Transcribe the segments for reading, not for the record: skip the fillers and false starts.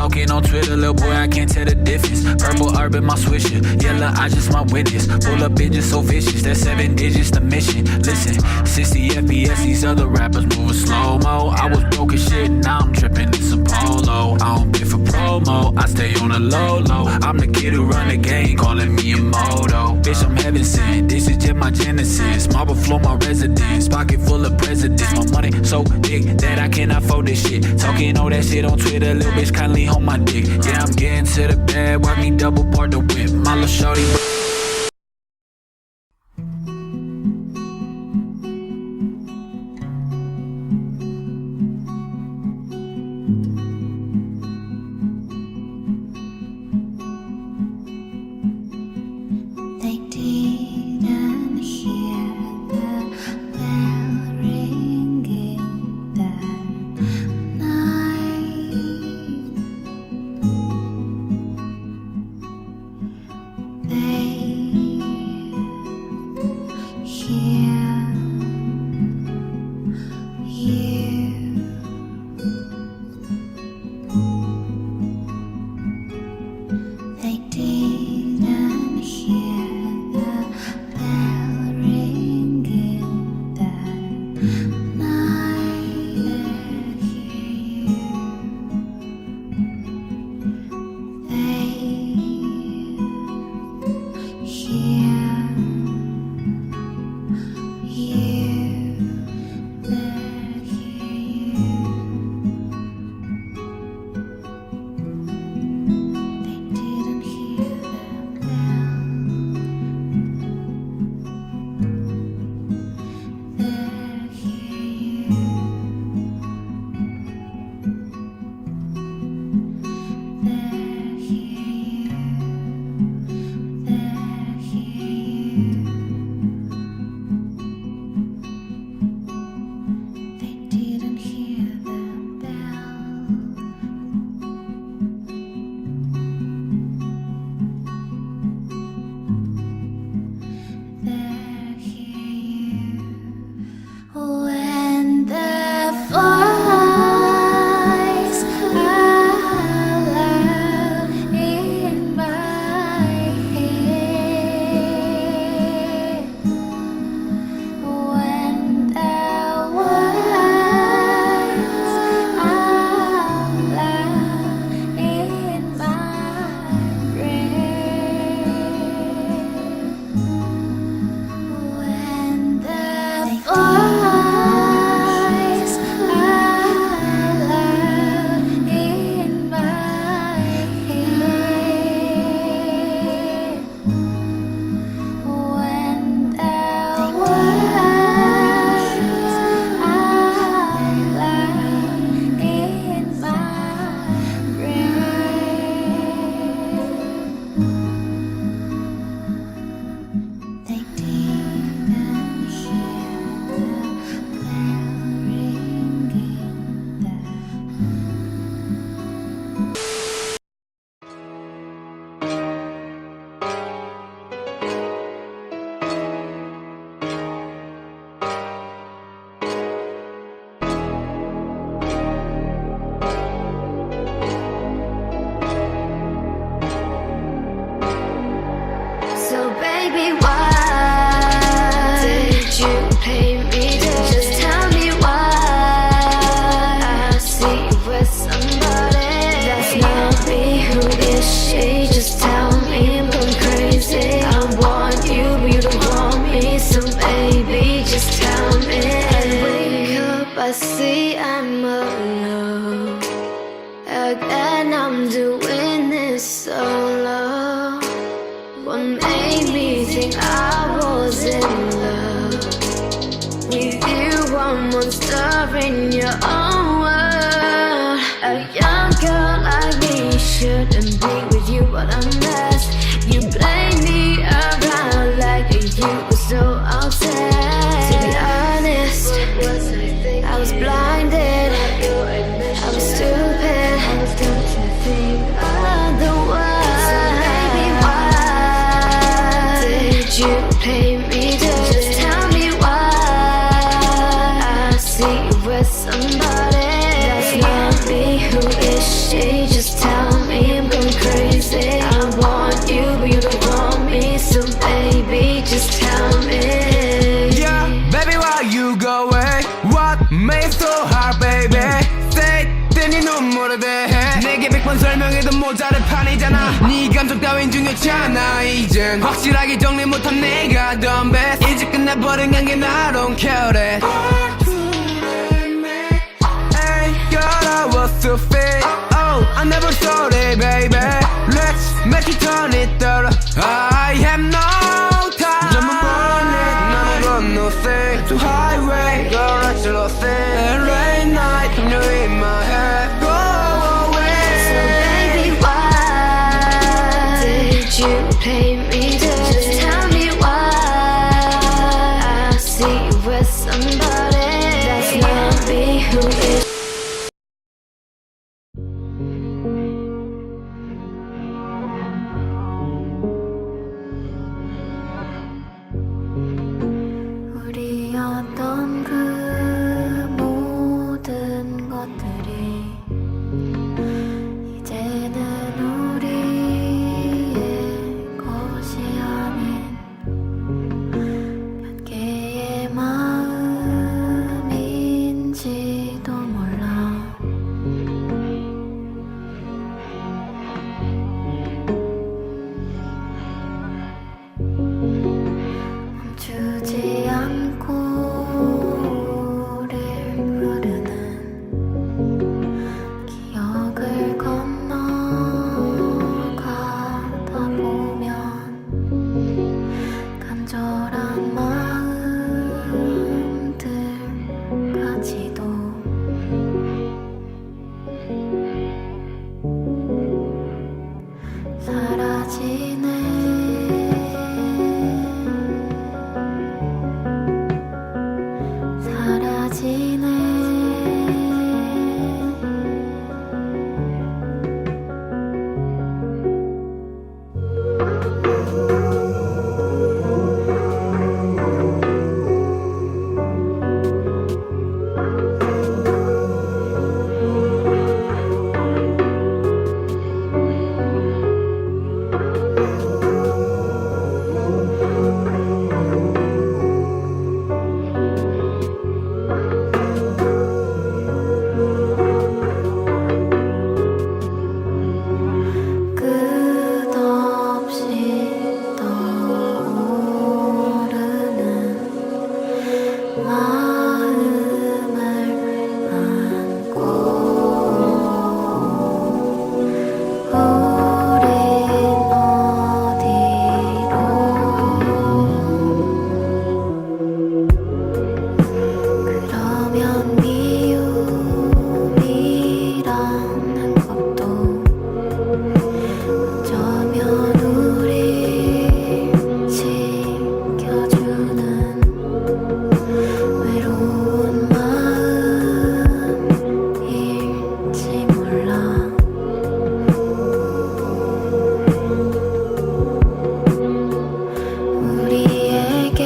Talking on Twitter, little boy, I can't tell the difference. Purple urban, my swisher. Yellow, I just my witness. Pull up bitches so vicious. That's 7 digits, the mission. Listen, 60 FPS, these other rappers moving slow-mo. I was broke as shit, now I'm tripping in some polo. I don't pay for promo, I stay on the low-low. I'm the kid who run the game, calling me a moto. Bitch, I'm heaven sent, this is just my genesis. Marble floor, my residence. Pocket full of presidents. My money so big that I cannot fold this shit. Talking all that shit on Twitter, little bitch kindly hold my dick. Yeah, I'm getting to the bed, watch me double part the whip. My little shorty. I see I'm alone. Again, I'm doing this solo. What made me think I was in love with you? I'm one star in your own world. A young girl like me shouldn't be with you, but I'm blessed. You play me around like you were so obsessed. To be honest, I was blinded, I was stupid, I was going to think otherwise. So baby, why did you play me dirty? Just tell me why. I see you with somebody that's not me. Who is she? Just tell me. you don't want me, so baby just tell me. Yeah, baby why you go away? What made so hard baby? Say 네 눈물에 대해 내게 100번 설명해도 모자랄 판이잖아. 네 감정 따윈 중요치 않아. 이젠 확실하게 정리 못한 내가 done best. 이제 끝나버린 관계는 I don't care that. Hey girl I was too fake. Oh I never saw it baby. Let's make it turn it through. I have no time. 전부 버렸네 나는 건 nothing. To highway girl I still lost it. Late night you're in my head. Go away. So baby why did you play me dead? Just tell me why I see you with somebody that's not me. Who is 우리였던 그 모든 것들이 이제는 우리의 것이 아닌 몇 개의 마음인지도 몰라. 멈추지 않고 우릴 부르는 기억을 건너가다 보면 간절한 마음들까지도 사라지네. 끝없이 떠오르는 마음을 안고 우린 어디로 그러면 미움이라는 것도 어쩌면 우릴 지켜주는 외로운 마음일지 몰라. 우리에게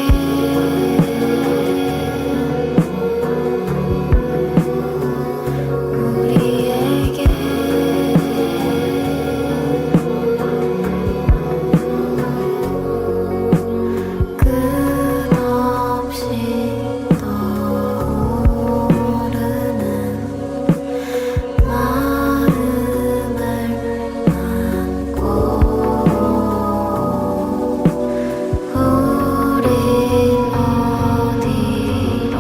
끝없이 떠오르는 마음을 안고 우린 어디로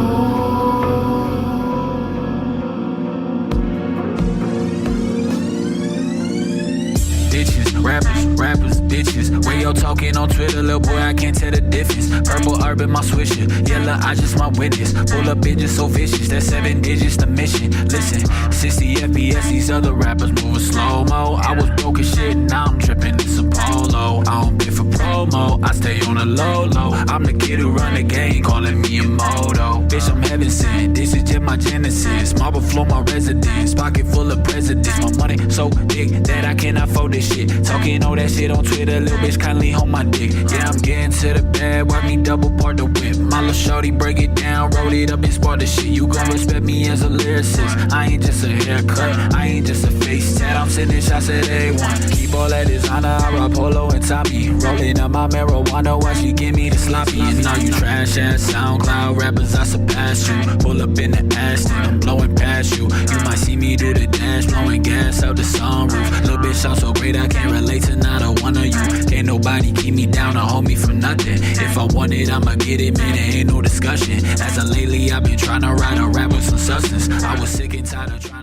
Ditches, rappers, bitches. Way yo talking on Twitter, little boy, I can't tell the difference. Purple herb in my swisher, yellow, I just my witness. Pull up bitches so vicious, that's 7 digits the mission. Listen, 60 FPS, these other rappers moving slow mo. I was broke as shit, now I'm tripping in some polo. I don't bid for promo, I stay on the low. I'm the kid who run the game, calling me a moto. Bitch, I'm heaven sent, this is just my genesis. Marble floor, my residence, pocket full of presidents. My money so big that I cannot afford this shit. Talking all that shit on Twitter, little bitch kindly hold my dick. Yeah, I'm getting to the bed, watch me double part the whip. My little shorty break it down, roll it up and spark the shit. You gon' respect me as a lyricist. I ain't just a haircut, I ain't just a face tat. I'm sending shots at A1. Keep all that designer, I rock Polo and Tommy. Rolling up my marijuana while she give me the sloppy. And all you trash ass SoundCloud rappers, I surpass you. Pull up in the Aston, I'm blowing past you. You might see me do the dash, blowing gas out the sunroof. Little bitch, I'm so great I can't relate to not a one of you. Can't nobody keep me down or hold me from nothing. If I want it, I'ma get it, man, there ain't no discussion. As of lately, I've been trying to write a rap with some substance. I was sick and tired of trying to